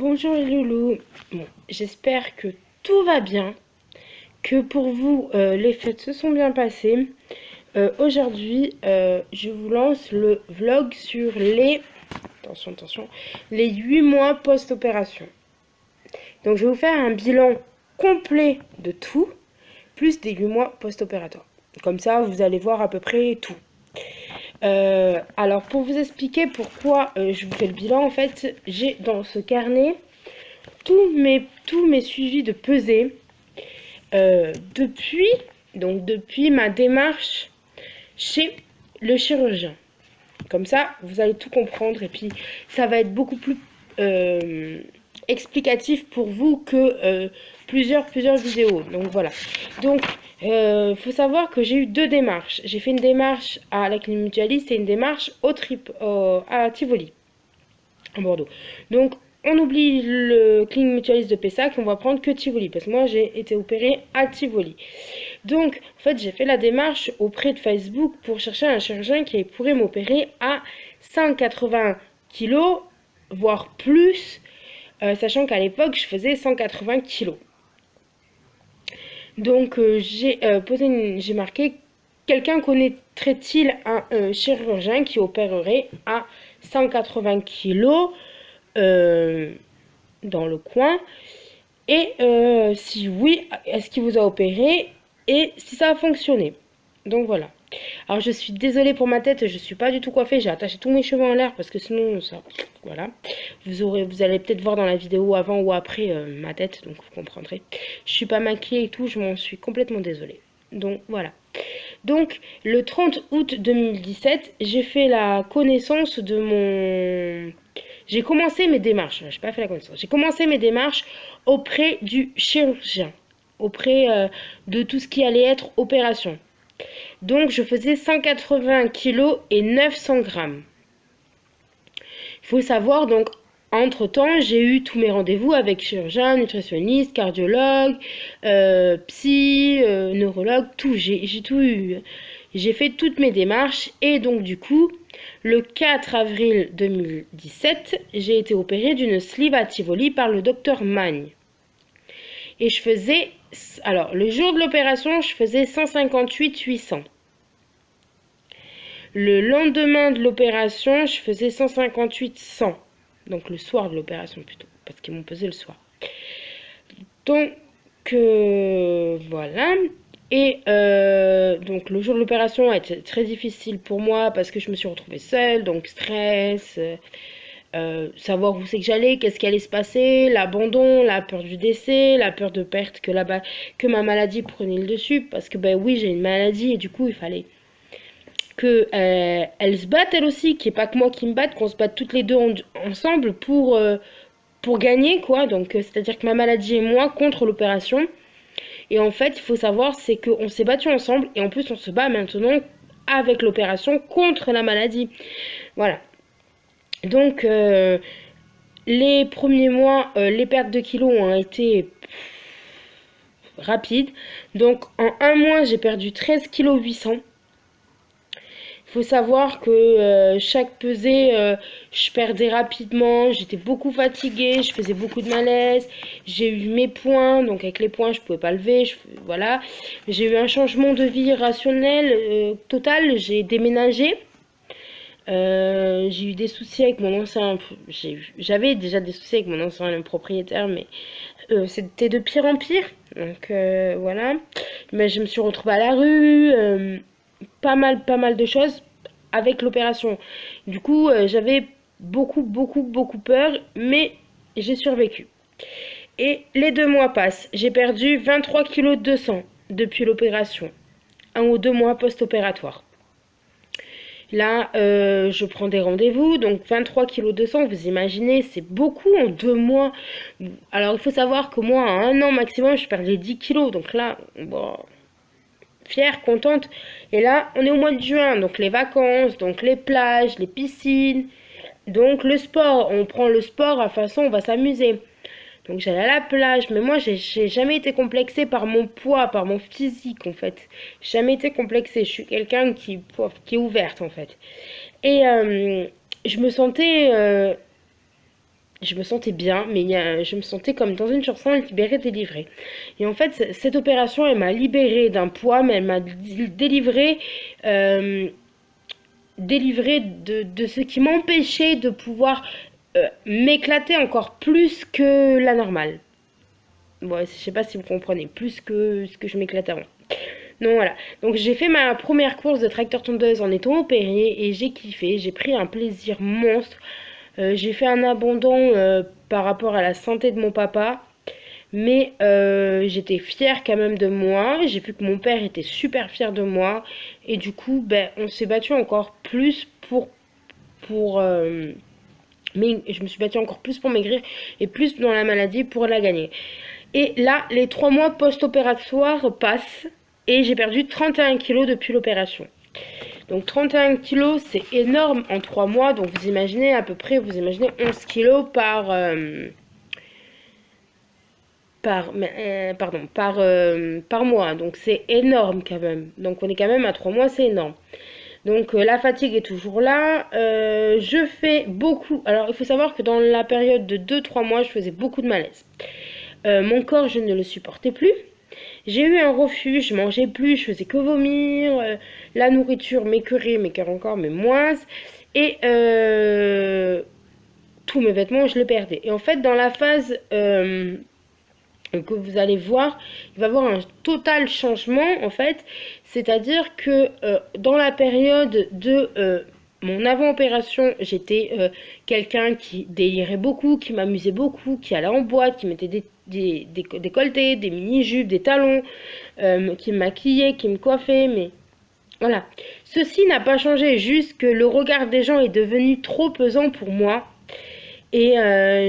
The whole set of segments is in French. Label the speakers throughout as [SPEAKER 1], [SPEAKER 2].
[SPEAKER 1] Bonjour les loulous. Bon, j'espère que tout va bien, que pour vous les fêtes se sont bien passées. Aujourd'hui, je vous lance le vlog sur attention, les 8 mois post-opération. Donc je vais vous faire un bilan complet de tout, plus des 8 mois post-opératoires. Comme ça, vous allez voir à peu près tout. Alors pour vous expliquer pourquoi je vous fais le bilan, en fait, j'ai dans ce carnet tous mes suivis de pesée depuis ma démarche chez le chirurgien. Comme ça, vous allez tout comprendre et puis ça va être beaucoup plus explicatif pour vous que plusieurs vidéos. Donc voilà. Donc, faut savoir que j'ai eu deux démarches. J'ai fait une démarche à la clinique mutualiste et une démarche à Tivoli, en Bordeaux. Donc, on oublie le clinique mutualiste de Pessac, on va prendre que Tivoli, parce que moi j'ai été opérée à Tivoli. Donc, en fait, j'ai fait la démarche auprès de Facebook pour chercher un chirurgien qui pourrait m'opérer à 180 kg, voire plus, sachant qu'à l'époque, je faisais 180 kg. Donc, j'ai marqué, quelqu'un connaîtrait-il un chirurgien qui opérerait à 180 kg dans le coin, et si oui, est-ce qu'il vous a opéré et si ça a fonctionné. Donc voilà. Alors je suis désolée pour ma tête, je suis pas du tout coiffée, j'ai attaché tous mes cheveux en l'air parce que sinon ça, voilà. Vous allez peut-être voir dans la vidéo avant ou après ma tête, donc vous comprendrez. Je suis pas maquillée et tout, je m'en suis complètement désolée. Donc voilà. Donc le 30 août 2017, j'ai fait la connaissance de mon... J'ai commencé mes démarches, j'ai pas fait la connaissance, j'ai commencé mes démarches auprès du chirurgien, auprès de tout ce qui allait être opération. Donc je faisais 180 kg et 900 grammes. Il faut savoir, donc, entre-temps, j'ai eu tous mes rendez-vous avec chirurgien, nutritionniste, cardiologue, psy, neurologue, tout. J'ai tout eu. J'ai fait toutes mes démarches et donc du coup, le 4 avril 2017, j'ai été opérée d'une sleeve à Tivoli par le docteur Magne. Et je faisais, alors le jour de l'opération, je faisais 158 800. Le lendemain de l'opération, je faisais 158 100. Donc le soir de l'opération plutôt, parce qu'ils m'ont pesé le soir. Donc voilà. Et donc le jour de l'opération a été très difficile pour moi parce que je me suis retrouvée seule, donc stress, savoir où c'est que j'allais, qu'est-ce qui allait se passer, l'abandon, la peur du décès, la peur de perte que ma maladie prenait le dessus, parce que ben oui, j'ai une maladie et du coup il fallait que elle se batte elle aussi, qu'il n'y ait pas que moi qui me batte, qu'on se batte toutes les deux ensemble pour gagner quoi. Donc c'est-à-dire que ma maladie et moi contre l'opération. Et en fait, il faut savoir, c'est qu'on s'est battu ensemble et en plus on se bat maintenant avec l'opération contre la maladie. Voilà. Donc les premiers mois, les pertes de kilos ont été rapides. Donc en un mois, j'ai perdu 13 kg 800. Il faut savoir que chaque pesée, je perdais rapidement, j'étais beaucoup fatiguée, je faisais beaucoup de malaise, j'ai eu mes poings, donc avec les poings je pouvais pas lever, voilà. J'ai eu un changement de vie rationnel total, j'ai déménagé, j'ai eu des soucis avec mon ancien, j'avais déjà des soucis avec mon ancien propriétaire, mais c'était de pire en pire, donc voilà. Mais je me suis retrouvée à la rue, pas mal de choses avec l'opération. Du coup, j'avais beaucoup peur, mais j'ai survécu. Et les 2 mois passent. J'ai perdu 23 kg 200 depuis l'opération. 1 ou 2 mois post-opératoire. Là, je prends des rendez-vous, donc 23 kg 200, vous imaginez, c'est beaucoup en 2 mois. Alors, il faut savoir que moi, à 1 an maximum, je perdais 10 kg. Donc là, bon, fière, contente. Et là, on est au mois de juin, donc les vacances, donc les plages, les piscines, donc le sport. On prend le sport à façon, on va s'amuser. Donc j'allais à la plage, mais moi j'ai jamais été complexée par mon poids, par mon physique en fait. J'ai jamais été complexée, je suis quelqu'un qui est ouverte en fait. Et je me sentais je me sentais bien, mais je me sentais comme dans une chanson libérée, délivrée. Et en fait, cette opération, elle m'a libérée d'un poids, mais elle m'a délivrée, euh, délivrée de ce qui m'empêchait de pouvoir m'éclater encore plus que la normale. Bon, je sais pas si vous comprenez, plus que ce que je m'éclate avant. Donc voilà, donc j'ai fait ma première course de tracteur tondeuse en étant opérée et j'ai kiffé, j'ai pris un plaisir monstre. J'ai fait un abandon par rapport à la santé de mon papa, mais j'étais fière quand même de moi. J'ai vu que mon père était super fier de moi et du coup, ben, on s'est battu encore plus pour mais je me suis battue encore plus pour maigrir et plus dans la maladie pour la gagner. Et là, les 3 mois post-opératoires passent et j'ai perdu 31 kilos depuis l'opération. Donc 31 kilos, c'est énorme en 3 mois. Donc vous imaginez à peu près, vous imaginez 11 kilos par mois. Donc c'est énorme quand même. Donc on est quand même à 3 mois, c'est énorme. Donc la fatigue est toujours là. Je fais beaucoup. Alors il faut savoir que dans la période de 2-3 mois, je faisais beaucoup de malaise. Mon corps, je ne le supportais plus. J'ai eu un refus, je mangeais plus, je faisais que vomir. La nourriture m'écœurait, m'écœure encore, mais moins. Et tous mes vêtements, je les perdais. Et en fait, dans la phase que vous allez voir, il va y avoir un total changement en fait. C'est-à-dire que dans la période de mon avant-opération, j'étais quelqu'un qui délirait beaucoup, qui m'amusait beaucoup, qui allait en boîte, qui mettait des décolletés, des mini-jupes, des talons, qui me maquillait, qui me coiffait, mais voilà. Ceci n'a pas changé, juste que le regard des gens est devenu trop pesant pour moi. Et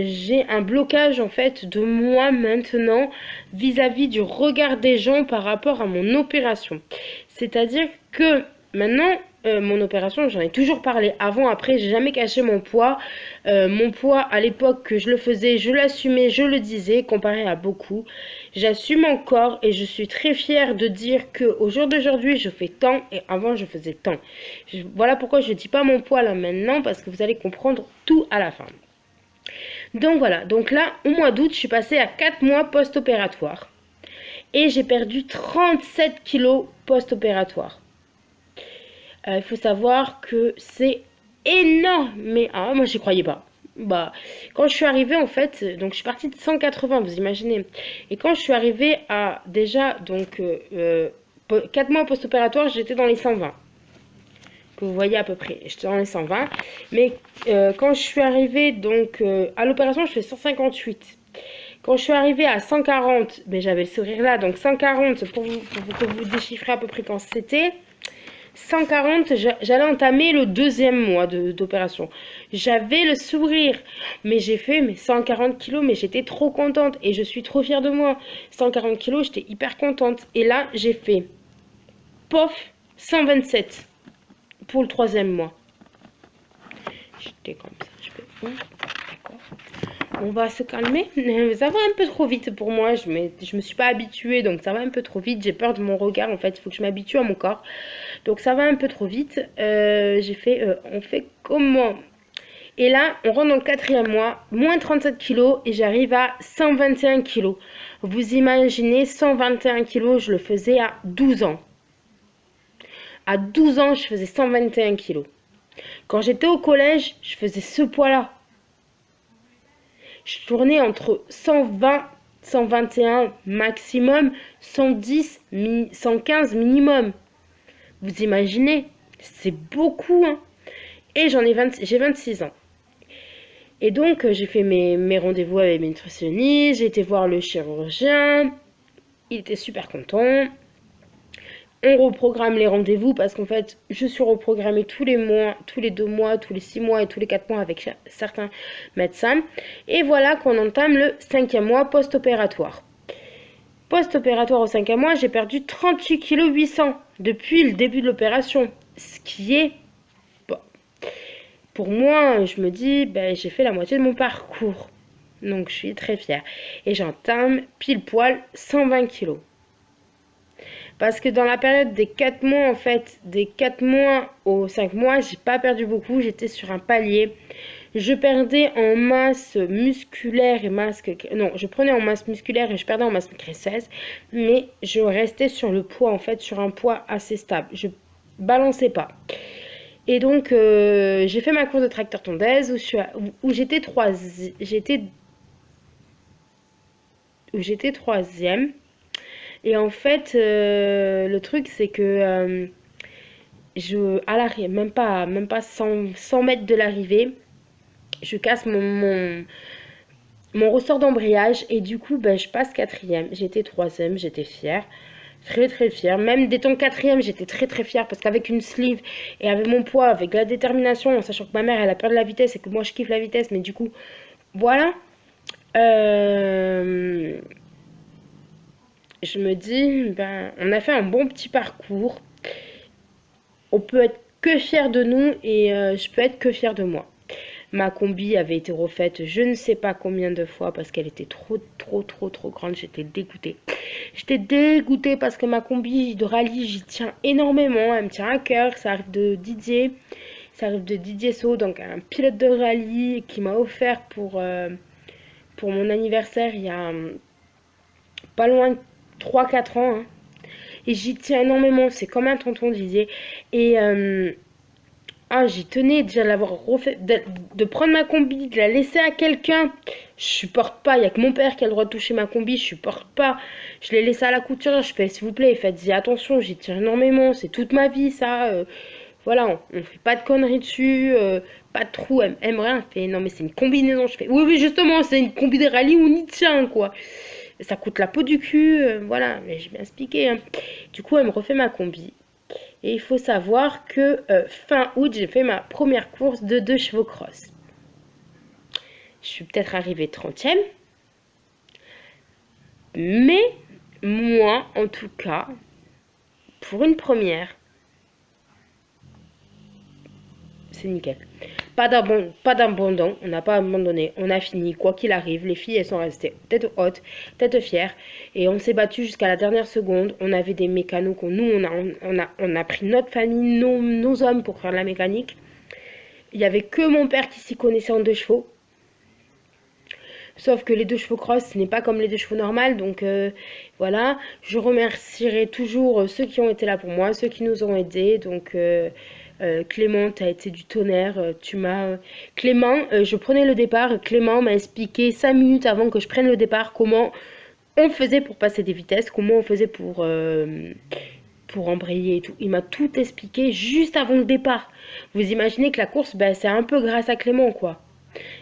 [SPEAKER 1] j'ai un blocage en fait de moi maintenant vis-à-vis du regard des gens par rapport à mon opération. C'est-à-dire que maintenant, mon opération, j'en ai toujours parlé avant, après, j'ai jamais caché mon poids. Mon poids à l'époque que je le faisais, je l'assumais, je le disais, comparé à beaucoup. J'assume encore et je suis très fière de dire qu'au jour d'aujourd'hui, je fais tant et avant, je faisais tant. Voilà pourquoi je ne dis pas mon poids là maintenant, parce que vous allez comprendre tout à la fin. Donc voilà, donc là, au mois d'août, je suis passée à 4 mois post-opératoire. Et j'ai perdu 37 kilos post-opératoire. Il faut savoir que c'est énorme. Mais moi, j'y croyais pas. Bah, quand je suis arrivée, en fait, donc je suis partie de 180, vous imaginez. Et quand je suis arrivée à déjà, donc, 4 mois post-opératoire, j'étais dans les 120. Que vous voyez à peu près, j'étais dans les 120. Mais quand je suis arrivée donc à l'opération, je fais 158. Quand je suis arrivée à 140, mais j'avais le sourire là, donc 140 pour que vous déchiffrez à peu près quand c'était. 140, j'allais entamer le 2e mois d'opération. J'avais le sourire, mais j'ai fait mes 140 kilos, mais j'étais trop contente et je suis trop fière de moi. 140 kilos, j'étais hyper contente. Et là, j'ai fait, pof, 127 pour le 3e mois. J'étais comme ça, je fais, d'accord. On va se calmer. Ça va un peu trop vite pour moi. Je me suis pas habituée, donc ça va un peu trop vite. J'ai peur de mon regard, en fait. Il faut que je m'habitue à mon corps. Donc ça va un peu trop vite. J'ai fait, on fait comment? Et là, on rentre dans le 4e mois, moins 37 kilos et j'arrive à 121 kilos. Vous imaginez, 121 kilos, je le faisais à 12 ans. À 12 ans, je faisais 121 kilos. Quand j'étais au collège, je faisais ce poids-là. Je tournais entre 120, 121 maximum, 110, 115 minimum. Vous imaginez, c'est beaucoup, hein. Et j'ai 26 ans. Et donc, j'ai fait mes rendez-vous avec mes nutritionnistes, j'ai été voir le chirurgien. Il était super content. On reprogramme les rendez-vous parce qu'en fait, je suis reprogrammée tous les mois, tous les 2 mois, tous les 6 mois et tous les 4 mois avec certains médecins. Et voilà qu'on entame le 5e mois post-opératoire. Post-opératoire au 5e mois, j'ai perdu 38 kg 800 depuis le début de l'opération. Ce qui est, bon, pour moi, je me dis, ben, j'ai fait la moitié de mon parcours. Donc je suis très fière. Et j'entame pile poil 120 kg. Parce que dans la période des 4 mois, en fait, des 4 mois aux 5 mois, j'ai pas perdu beaucoup. J'étais sur un palier. je perdais en masse musculaire et masse... Non, je prenais en masse musculaire et je perdais en masse graisseuse. Mais je restais sur le poids, en fait, sur un poids assez stable. Je balançais pas. Et donc, j'ai fait ma course de tracteur tondeuse où j'étais troisième. Et en fait, le truc, c'est que à l'arrivée, même pas 100 mètres de l'arrivée, je casse mon ressort d'embrayage et du coup, ben, je passe quatrième. J'étais troisième, j'étais fière. Très très fière. Même d'étant quatrième, j'étais très très fière parce qu'avec une sleeve et avec mon poids, avec la détermination, en sachant que ma mère elle a peur de la vitesse et que moi je kiffe la vitesse, mais du coup, voilà. Euh, je me dis, ben, on a fait un bon petit parcours. On peut être que fier de nous et je peux être que fière de moi. Ma combi avait été refaite je ne sais pas combien de fois parce qu'elle était trop grande. J'étais dégoûtée. J'étais dégoûtée parce que ma combi de rallye, j'y tiens énormément. Elle me tient à cœur. Ça arrive de Didier. Ça arrive de Didier Sau, donc un pilote de rallye qui m'a offert pour mon anniversaire il y a pas loin de 3-4 ans. Hein. Et j'y tiens énormément. C'est comme un tonton Didier. Et j'y tenais déjà de l'avoir refait, de prendre ma combi, de la laisser à quelqu'un. Je supporte pas, il n'y a que mon père qui a le droit de toucher ma combi, je supporte pas. Je l'ai laissée à la couture, je fais s'il vous plaît, faites-y attention, j'y tiens énormément, c'est toute ma vie ça. Voilà, on fait pas de conneries dessus, pas de trou, elle aime rien. Elle fait non mais c'est une combinaison, je fais oui justement, c'est une combi de rallye, on y tient quoi. Ça coûte la peau du cul, voilà, mais j'ai bien expliqué. Hein. Du coup, elle me refait ma combi. Et il faut savoir que fin août, j'ai fait ma première course de 2 chevaux cross. Je suis peut-être arrivée 30e. Mais moi, en tout cas, pour une première, c'est nickel. Pas d'abandon, on n'a pas abandonné, on a fini, quoi qu'il arrive, les filles elles sont restées tête haute, tête fière, et on s'est battu jusqu'à la dernière seconde. On avait des mécanos, on a pris notre famille, nos hommes pour faire la mécanique. Il n'y avait que mon père qui s'y connaissait en 2 chevaux. Sauf que les 2 chevaux cross, ce n'est pas comme les 2 chevaux normales, donc voilà. Je remercierai toujours ceux qui ont été là pour moi, ceux qui nous ont aidés, donc... Clément, tu as été du tonnerre, Clément, je prenais le départ, Clément m'a expliqué 5 minutes avant que je prenne le départ comment on faisait pour passer des vitesses, comment on faisait pour embrayer et tout. Il m'a tout expliqué juste avant le départ. Vous imaginez que la course, ben, c'est un peu grâce à Clément, quoi.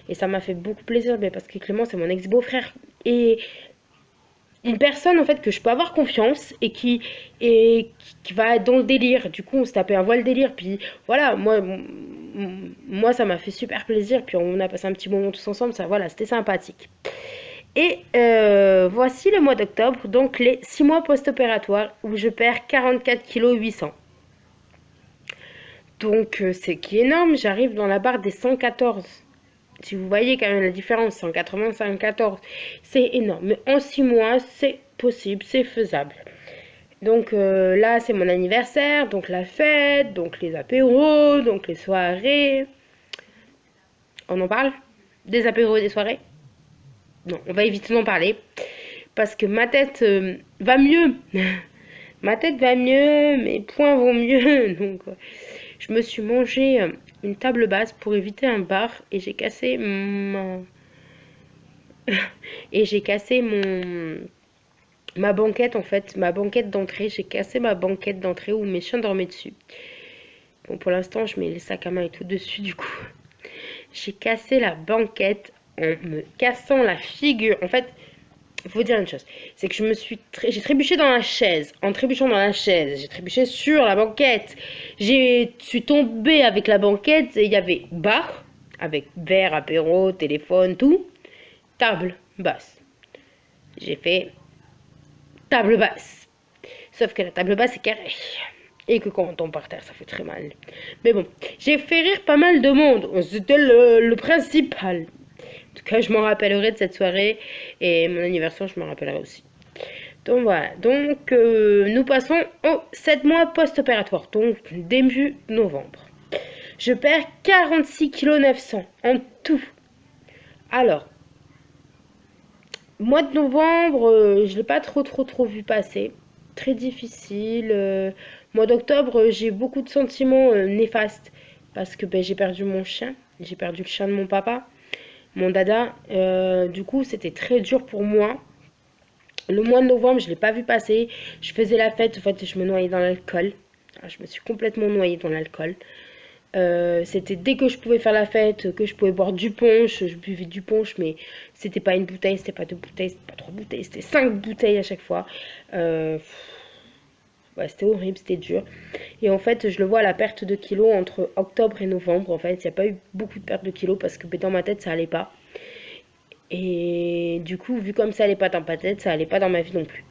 [SPEAKER 1] Et ça m'a fait beaucoup plaisir, ben, parce que Clément, c'est mon ex-beau-frère. Et une personne en fait que je peux avoir confiance et qui va être dans le délire. Du coup on se tapait un voile délire, puis voilà, moi ça m'a fait super plaisir, puis on a passé un petit moment tous ensemble, ça voilà, c'était sympathique. Et voici le mois d'octobre, donc les 6 mois post-opératoires où je perds 44 kg 800. Donc c'est qui est énorme, j'arrive dans la barre des 114. Si vous voyez quand même la différence, 180, 114, c'est énorme. Mais en 6 mois, c'est possible, c'est faisable. Donc là, c'est mon anniversaire, donc la fête, donc les apéros, donc les soirées. On en parle? Des apéros et des soirées? Non, on va éviter d'en parler. Parce que ma tête va mieux. Ma tête va mieux, mes poings vont mieux. Donc, je me suis mangé une table basse pour éviter un bar et j'ai cassé ma banquette en fait, ma banquette d'entrée. J'ai cassé ma banquette d'entrée où mes chiens dormaient dessus. Bon, pour l'instant, je mets les sacs à main et tout dessus du coup. J'ai cassé la banquette en me cassant la figure. En fait, il faut dire une chose, c'est que j'ai trébuché dans la chaise. En trébuchant dans la chaise, j'ai trébuché sur la banquette. Je suis tombée avec la banquette et il y avait bar, avec verre, apéro, téléphone, tout. Table basse. J'ai fait table basse. Sauf que la table basse est carrée. Et que quand on tombe par terre, ça fait très mal. Mais bon, j'ai fait rire pas mal de monde. C'était le principal. En tout cas, je m'en rappellerai de cette soirée. Et mon anniversaire, je m'en rappellerai aussi. Donc voilà. Donc, nous passons aux 7 mois post-opératoire. Donc, début novembre. Je perds 46 kg 900. En tout. Alors, mois de novembre, je ne l'ai pas trop vu passer. Très difficile. Mois d'octobre, j'ai beaucoup de sentiments néfastes parce que ben, j'ai perdu mon chien. J'ai perdu le chien de mon papa, mon dada. Du coup, c'était très dur pour moi. Le mois de novembre, je ne l'ai pas vu passer. Je faisais la fête, en fait, je me noyais dans l'alcool. Je me suis complètement noyée dans l'alcool. C'était dès que je pouvais faire la fête, que je pouvais boire du punch, je buvais du punch, mais c'était pas une bouteille, c'était pas deux bouteilles, c'était pas trois bouteilles, c'était 5 bouteilles à chaque fois. Euh, ouais, c'était horrible, c'était dur. Et en fait, je le vois à la perte de kilos entre octobre et novembre. En fait, il n'y a pas eu beaucoup de perte de kilos parce que ben, dans ma tête, ça allait pas. Et du coup, vu comme ça allait pas dans ma tête, ça allait pas dans ma vie non plus.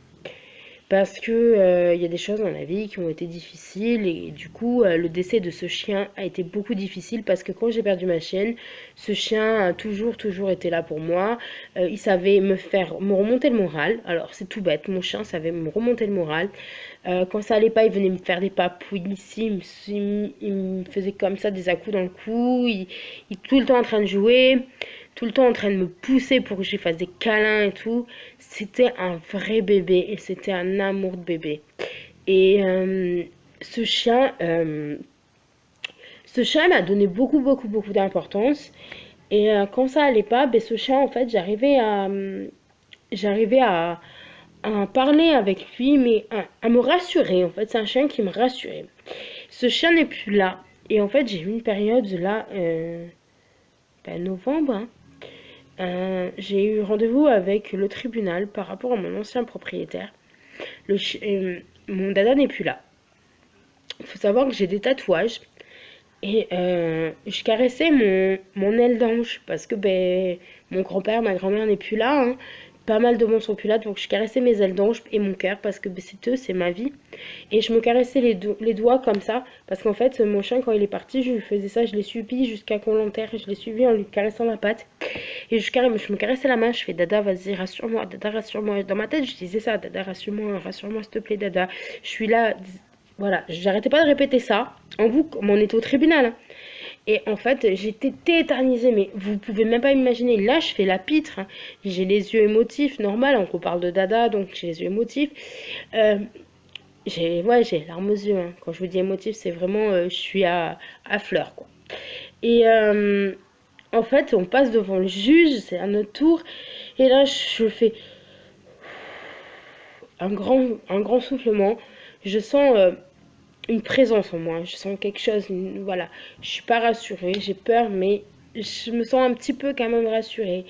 [SPEAKER 1] Parce que il y a des choses dans la vie qui ont été difficiles et du coup le décès de ce chien a été beaucoup difficile parce que quand j'ai perdu ma chienne, ce chien a toujours été là pour moi. Il savait me remonter le moral. Alors c'est tout bête, mon chien savait me remonter le moral. Quand ça allait pas, il venait me faire des papouilles ici, il me faisait comme ça des à-coups dans le cou, il tout le temps en train de jouer, tout le temps en train de me pousser pour que je lui fasse des câlins et tout. C'était un vrai bébé et c'était un amour de bébé. Et ce chien, euh, ce chien m'a donné beaucoup d'importance. Et quand ça allait pas, ben, ce chien, en fait, j'arrivais à parler avec lui, mais à me rassurer. En fait, c'est un chien qui me rassurait. Ce chien n'est plus là. Et en fait, j'ai eu une période là, ben, novembre, hein. J'ai eu rendez-vous avec le tribunal par rapport à mon ancien propriétaire. Mon dada n'est plus là. Il faut savoir que j'ai des tatouages et je caressais mon aile d'ange parce que ben, mon grand-père, ma grand-mère n'est plus là, hein. Pas mal de monde sont plus là, donc je caressais mes ailes d'ange et mon cœur parce que ben, c'est eux, c'est ma vie. Et je me caressais les doigts comme ça parce qu'en fait, mon chien, quand il est parti, je lui faisais ça, je l'ai suivi jusqu'à qu'on l'enterre. Je l'ai suivi en lui caressant la patte. Et je me caressais la main, je fais Dada, vas-y, rassure-moi, Dada, rassure-moi. Dans ma tête, je disais ça, Dada, rassure-moi, s'il te plaît, Dada. Je suis là, voilà, j'arrêtais pas de répéter ça en boucle, mais on était au tribunal, hein. Et en fait, j'étais tétanisée, mais vous pouvez même pas imaginer. Là, je fais la pitre, hein. J'ai les yeux émotifs, normal, on parle de Dada, donc j'ai les yeux émotifs. Euh, j'ai les larmes aux yeux, hein. Quand je vous dis émotif, c'est vraiment, je suis à fleur, quoi. Et en fait, on passe devant le juge, c'est à notre tour. Et là, je fais un grand soufflement. Je sens une présence en moi. Je sens quelque chose. Voilà. Je suis pas rassurée. J'ai peur, mais je me sens un petit peu quand même rassurée.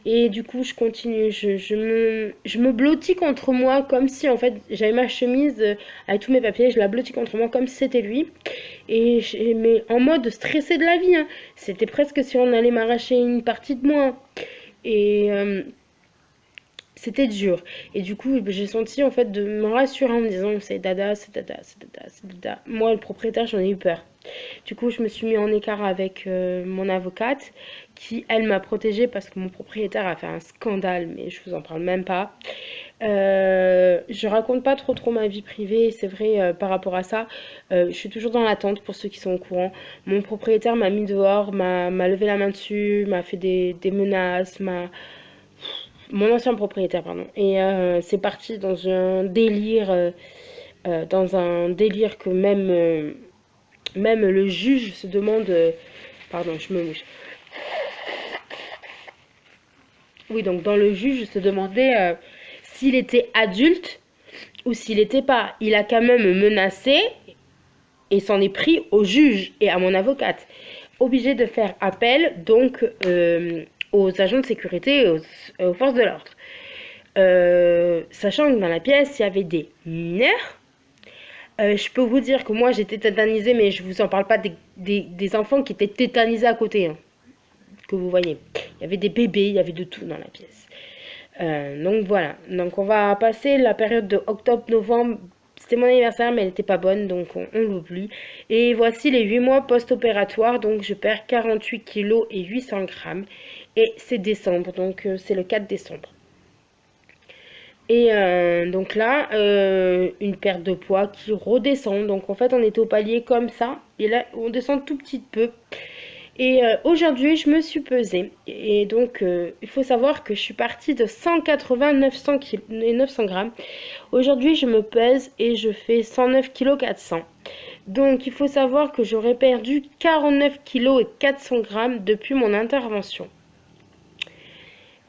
[SPEAKER 1] Et du coup, je continue. Je me blottis contre moi comme si en fait j'avais ma chemise avec tous mes papiers. Je la blottis contre moi comme si c'était lui. Mais en mode stressé de la vie, hein. C'était presque si on allait m'arracher une partie de moi. Et c'était dur. Et du coup, j'ai senti en fait de me rassurer en me disant c'est Dada, c'est Dada, c'est Dada, c'est Dada. Moi, le propriétaire, j'en ai eu peur. Du coup, je me suis mis en écart avec mon avocate qui, elle, m'a protégée parce que mon propriétaire a fait un scandale, mais je vous en parle même pas. Je raconte pas trop ma vie privée, c'est vrai par rapport à ça. Je suis toujours dans l'attente pour ceux qui sont au courant. Mon propriétaire m'a mis dehors, m'a levé la main dessus, m'a fait des menaces, mon ancien propriétaire, pardon. Et c'est parti dans un délire que même le juge se demande. Pardon, je me mouche. Oui, donc dans le juge se demandait s'il était adulte ou s'il n'était pas. Il a quand même menacé et s'en est pris au juge et à mon avocate. Obligé de faire appel donc aux agents de sécurité et aux forces de l'ordre. Sachant que dans la pièce, il y avait des mineurs. Je peux vous dire que moi j'étais tétanisée, mais je vous en parle pas des enfants qui étaient tétanisés à côté, hein, que vous voyez. Il y avait des bébés, il y avait de tout dans la pièce. Donc voilà, donc on va passer la période de octobre-novembre. C'était mon anniversaire, mais elle n'était pas bonne, donc on l'oublie. Et voici les 8 mois post-opératoires, donc je perds 48 kilos et 800 grammes. Et c'est décembre, donc c'est le 4 décembre. Et donc là, une perte de poids qui redescend. Donc en fait, on était au palier comme ça. Et là, on descend tout petit peu. Et aujourd'hui, je me suis pesée. Et donc, il faut savoir que je suis partie de 180 900 grammes. Aujourd'hui, je me pèse et je fais 109 kg 400. Donc, il faut savoir que j'aurais perdu 49 kg et 400 grammes depuis mon intervention.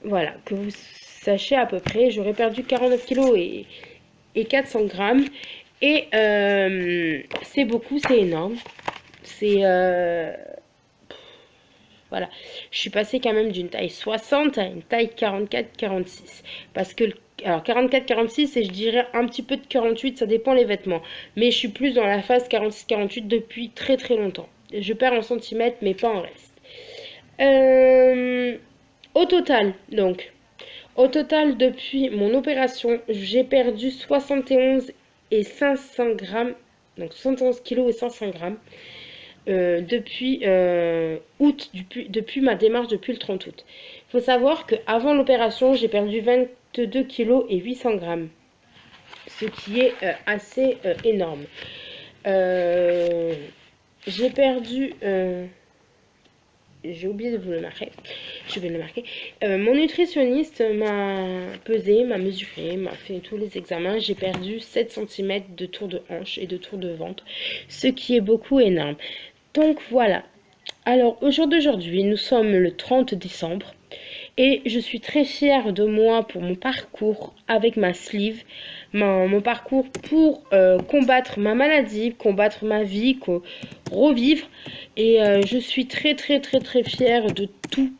[SPEAKER 1] Voilà, que vous sachiez à peu près, j'aurais perdu 49 kg et 400 grammes. Et c'est beaucoup, c'est énorme. C'est voilà, je suis passée quand même d'une taille 60 à une taille 44-46. Parce que, alors 44-46 et je dirais un petit peu de 48, ça dépend les vêtements. Mais je suis plus dans la phase 46-48 depuis très très longtemps. Je perds en centimètres, mais pas en reste. Euh, Au total, donc, au total, depuis mon opération, j'ai perdu 71 et 500 grammes, donc 71 kilos et 500 grammes depuis août, depuis ma démarche depuis le 30 août. Il faut savoir qu'avant l'opération, j'ai perdu 22 kilos et 800 grammes, ce qui est assez énorme. Euh, j'ai perdu... j'ai oublié de vous le marquer. Je vais le marquer. Mon nutritionniste m'a pesé, m'a mesuré, m'a fait tous les examens. J'ai perdu 7 cm de tour de hanche et de tour de ventre, ce qui est beaucoup énorme. Donc voilà. Alors au jour d'aujourd'hui, nous sommes le 30 décembre et je suis très fière de moi pour mon parcours avec ma sleeve, mon parcours pour combattre ma maladie, combattre ma vie, revivre. Et je suis très très très très fière de tout.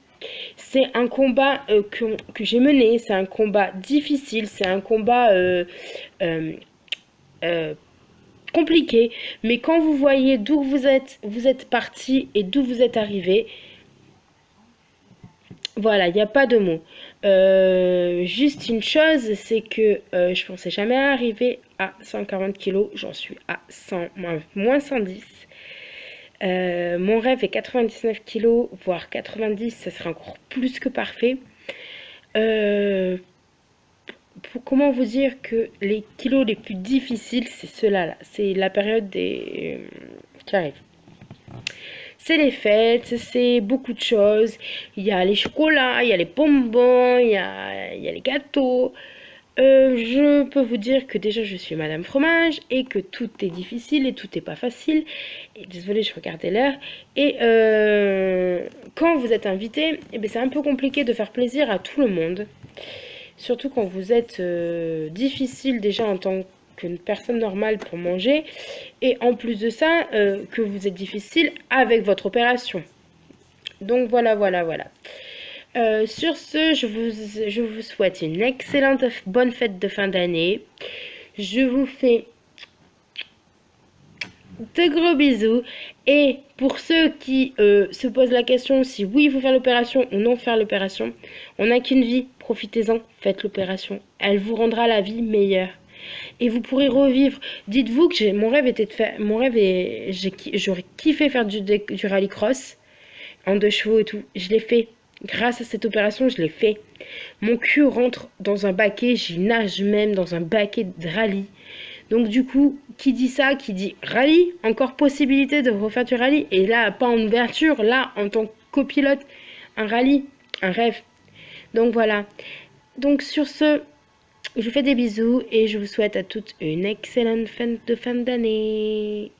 [SPEAKER 1] C'est un combat que j'ai mené, c'est un combat difficile, c'est un combat euh, euh, compliqué, mais quand vous voyez d'où vous êtes parti et d'où vous êtes arrivé, voilà, il n'y a pas de mots. Juste une chose, c'est que je pensais jamais arriver à 140 kilos, j'en suis à 100, moins 110. Mon rêve est 99 kilos, voire 90, ça serait encore plus que parfait. Euh, Comment vous dire que les kilos les plus difficiles, c'est ceux-là, c'est la période qui arrive. C'est les fêtes, c'est beaucoup de choses. Il y a les chocolats, il y a les bonbons, il y a les gâteaux. Je peux vous dire que déjà je suis Madame Fromage et que tout est difficile et tout n'est pas facile. Et désolée, je regardais l'heure. Et quand vous êtes invité, eh bien, c'est un peu compliqué de faire plaisir à tout le monde. Surtout quand vous êtes difficile déjà en tant qu'une personne normale pour manger. Et en plus de ça, que vous êtes difficile avec votre opération. Donc voilà, voilà, voilà. Sur ce, je vous souhaite une excellente bonne fête de fin d'année. Je vous fais de gros bisous. Et pour ceux qui se posent la question si oui, il faut faire l'opération ou non faire l'opération, on n'a qu'une vie, profitez-en, faites l'opération. Elle vous rendra la vie meilleure. Et vous pourrez revivre. Dites-vous que mon rêve était de faire. J'aurais kiffé faire du rallycross en 2 chevaux et tout. Je l'ai fait. Grâce à cette opération, je l'ai fait. Mon cul rentre dans un baquet, j'y nage même dans un baquet de rallye. Donc du coup, qui dit ça, qui dit rallye, encore possibilité de refaire du rallye. Et là, pas en ouverture, là, en tant que copilote, un rallye, un rêve. Donc voilà. Donc sur ce, je vous fais des bisous et je vous souhaite à toutes une excellente fin d'année.